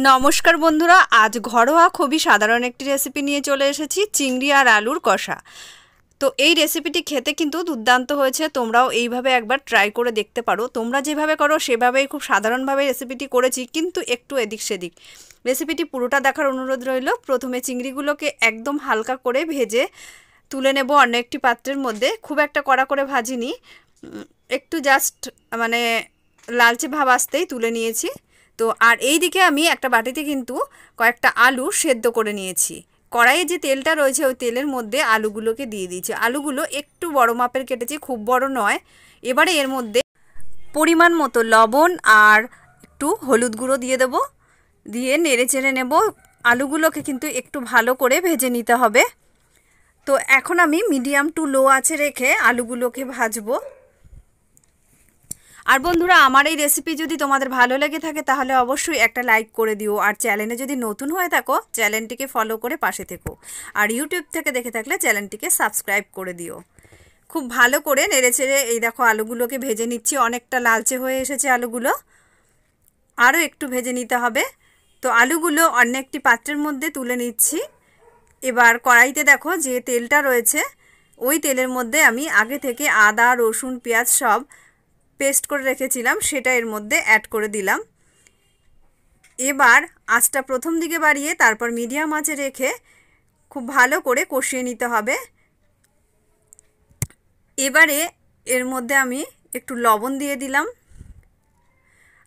নমস্কার বন্ধুরা, আজ ঘরোয়া খুবই সাধারণ একটি রেসিপি নিয়ে চলে এসেছি, চিংড়ি আর আলুর কষা। তো এই রেসিপিটি খেতে কিন্তু দুর্দান্ত হয়েছে। তোমরাও এইভাবে একবার ট্রাই করে দেখতে পারো। তোমরা যেভাবে করো সেভাবেই খুব সাধারণভাবে রেসিপিটি করেছি, কিন্তু একটু এদিক সেদিক। রেসিপিটি পুরোটা দেখার অনুরোধ রইল। প্রথমে চিংড়িগুলোকে একদম হালকা করে ভেজে তুলে নেব অন্য একটি পাত্রের মধ্যে। খুব একটা কড়া করে ভাজিনি, একটু জাস্ট মানে লালচে ভাব আসতেই তুলে নিয়েছি। তো আর এই দিকে আমি একটা বাটিতে কিন্তু কয়েকটা আলু সেদ্ধ করে নিয়েছি। কড়াইয়ে যে তেলটা রয়েছে ওই তেলের মধ্যে আলুগুলোকে দিয়ে দিয়েছি। আলুগুলো একটু বড় মাপের কেটেছি, খুব বড় নয়। এবারে এর মধ্যে পরিমাণ মতো লবণ আর একটু হলুদ গুঁড়ো দিয়ে দেবো, দিয়ে নেড়ে চেড়ে নেব। আলুগুলোকে কিন্তু একটু ভালো করে ভেজে নিতে হবে। তো এখন আমি মিডিয়াম টু লো আঁচে রেখে আলুগুলোকে ভাজবো। আর বন্ধুরা, আমার এই রেসিপি যদি তোমাদের ভালো লেগে থাকে তাহলে অবশ্যই একটা লাইক করে দিও। আর চ্যানেলে যদি নতুন হয়ে থাকো চ্যানেলটিকে ফলো করে পাশে থেকো। আর ইউটিউব থেকে দেখে থাকলে চ্যানেলটিকে সাবস্ক্রাইব করে দিও। খুব ভালো করে নেড়েচেড়ে এই দেখো আলুগুলোকে ভেজে নিচ্ছি। অনেকটা লালচে হয়ে এসেছে আলুগুলো, আরও একটু ভেজে নিতে হবে। তো আলুগুলো অন্য একটি পাত্রের মধ্যে তুলে নিচ্ছি। এবার কড়াইতে দেখো যে তেলটা রয়েছে ওই তেলের মধ্যে আমি আগে থেকে আদা, রসুন, পেঁয়াজ সব পেস্ট করে রেখেছিলাম, সেটা এর মধ্যে অ্যাড করে দিলাম। এবার আঁচটা প্রথম দিকে বাড়িয়ে তারপর মিডিয়াম আঁচে রেখে খুব ভালো করে কষিয়ে নিতে হবে। এবারে এর মধ্যে আমি একটু লবণ দিয়ে দিলাম,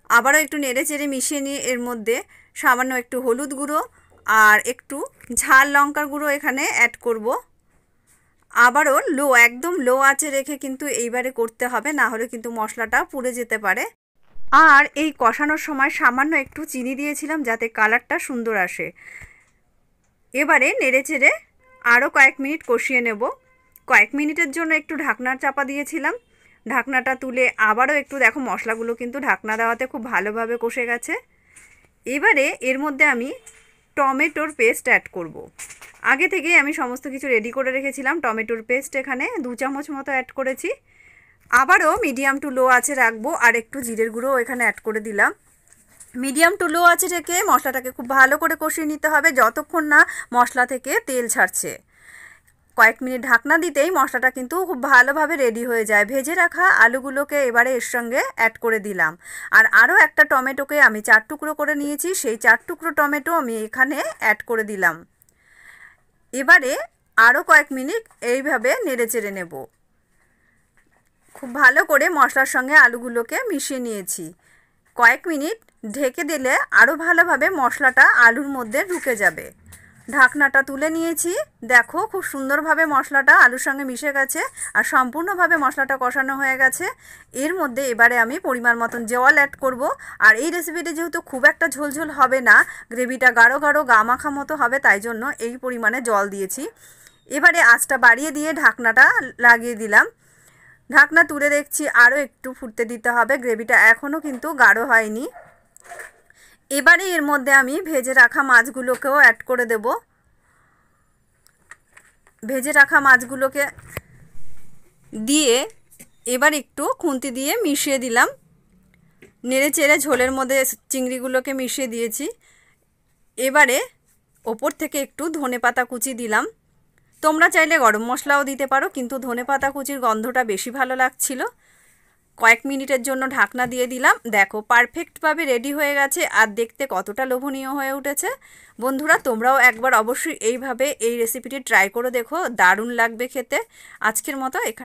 আবারও একটু নেড়ে চেড়ে মিশিয়ে নিয়ে এর মধ্যে সামান্য একটু হলুদ গুঁড়ো আর একটু ঝাল লঙ্কার গুঁড়ো এখানে অ্যাড করব। আবারও একদম লো আঁচে রেখে কিন্তু এইবারে করতে হবে, না হলে কিন্তু মশলাটা পুড়ে যেতে পারে। আর এই কষানোর সময় সামান্য একটু চিনি দিয়েছিলাম যাতে কালারটা সুন্দর আসে। এবারে নেড়েচেড়ে আরও কয়েক মিনিট কষিয়ে নেব। কয়েক মিনিটের জন্য একটু ঢাকনার চাপা দিয়েছিলাম। ঢাকনাটা তুলে আবারও একটু দেখো মশলাগুলো কিন্তু ঢাকনা দেওয়াতে খুব ভালোভাবে কষে গেছে। এবারে এর মধ্যে আমি টমেটোর পেস্ট অ্যাড করব। আগে থেকে আমি সমস্ত কিছু রেডি করে রেখেছিলাম। টমেটোর পেস্ট এখানে 2 চামচ মতো অ্যাড করেছি। আবারও মিডিয়াম টু লো আঁচে রাখবো আর একটু জিরের গুঁড়ো এখানে অ্যাড করে দিলাম। মিডিয়াম টু লো আঁচে রেখে মশলাটাকে খুব ভালো করে কষিয়ে নিতে হবে যতক্ষণ না মশলা থেকে তেল ছাড়ছে। কয়েক মিনিট ঢাকনা দিতেই মশলাটা কিন্তু খুব ভালোভাবে রেডি হয়ে যায়। ভেজে রাখা আলুগুলোকে এবারে এর সঙ্গে অ্যাড করে দিলাম। আর আরও একটা টমেটোকে আমি 4 টুকরো করে নিয়েছি, সেই 4 টুকরো টমেটো আমি এখানে অ্যাড করে দিলাম। এবারে আরও কয়েক মিনিট এইভাবে নেড়ে চেড়ে নেব। খুব ভালো করে মশলার সঙ্গে আলুগুলোকে মিশিয়ে নিয়েছি। কয়েক মিনিট ঢেকে দিলে আরও ভালোভাবে মশলাটা আলুর মধ্যে ঢুকে যাবে। ঢাকনাটা তুলে নিয়েছি। দেখো খুব সুন্দরভাবে মশলাটা আলুর সঙ্গে মিশে গেছে আর সম্পূর্ণভাবে মশলাটা কষানো হয়ে গেছে। এর মধ্যে এবারে আমি পরিমাণ মতন জল অ্যাড করব। আর এই রেসিপিটা যেহেতু খুব একটা ঝোলঝোল হবে না, গ্রেভিটা গাঢ় গাঢ় গা মাখা মতো হবে, তাই জন্য এই পরিমাণে জল দিয়েছি। এবারে আঁচটা বাড়িয়ে দিয়ে ঢাকনাটা লাগিয়ে দিলাম। ঢাকনা তুলে দেখছি আরও একটু ফুটতে দিতে হবে, গ্রেভিটা এখনও কিন্তু গাঢ় হয়নি। এবারে এর মধ্যে আমি ভেজে রাখা মাছগুলোকেও অ্যাড করে দেব। ভেজে রাখা মাছগুলোকে দিয়ে এবার একটু খুন্তি দিয়ে মিশিয়ে দিলাম। নেড়ে চেড়ে ঝোলের মধ্যে চিংড়িগুলোকে মিশিয়ে দিয়েছি। এবারে ওপর থেকে একটু ধনেপাতা কুচি দিলাম। তোমরা চাইলে গরম মশলাও দিতে পারো, কিন্তু ধনেপাতা কুচির গন্ধটা বেশি ভালো লাগছিল। কয়েক মিনিটের জন্য ঢাকনা দিয়ে দিলাম। দেখো পারফেক্টভাবে রেডি হয়ে গেছে আর দেখতে কতটা লোভনীয় হয়ে উঠেছে। বন্ধুরা, তোমরাও একবার অবশ্যই এইভাবে এই রেসিপিটি ট্রাই করে দেখো, দারুণ লাগবে খেতে। আজকের মতো এখানে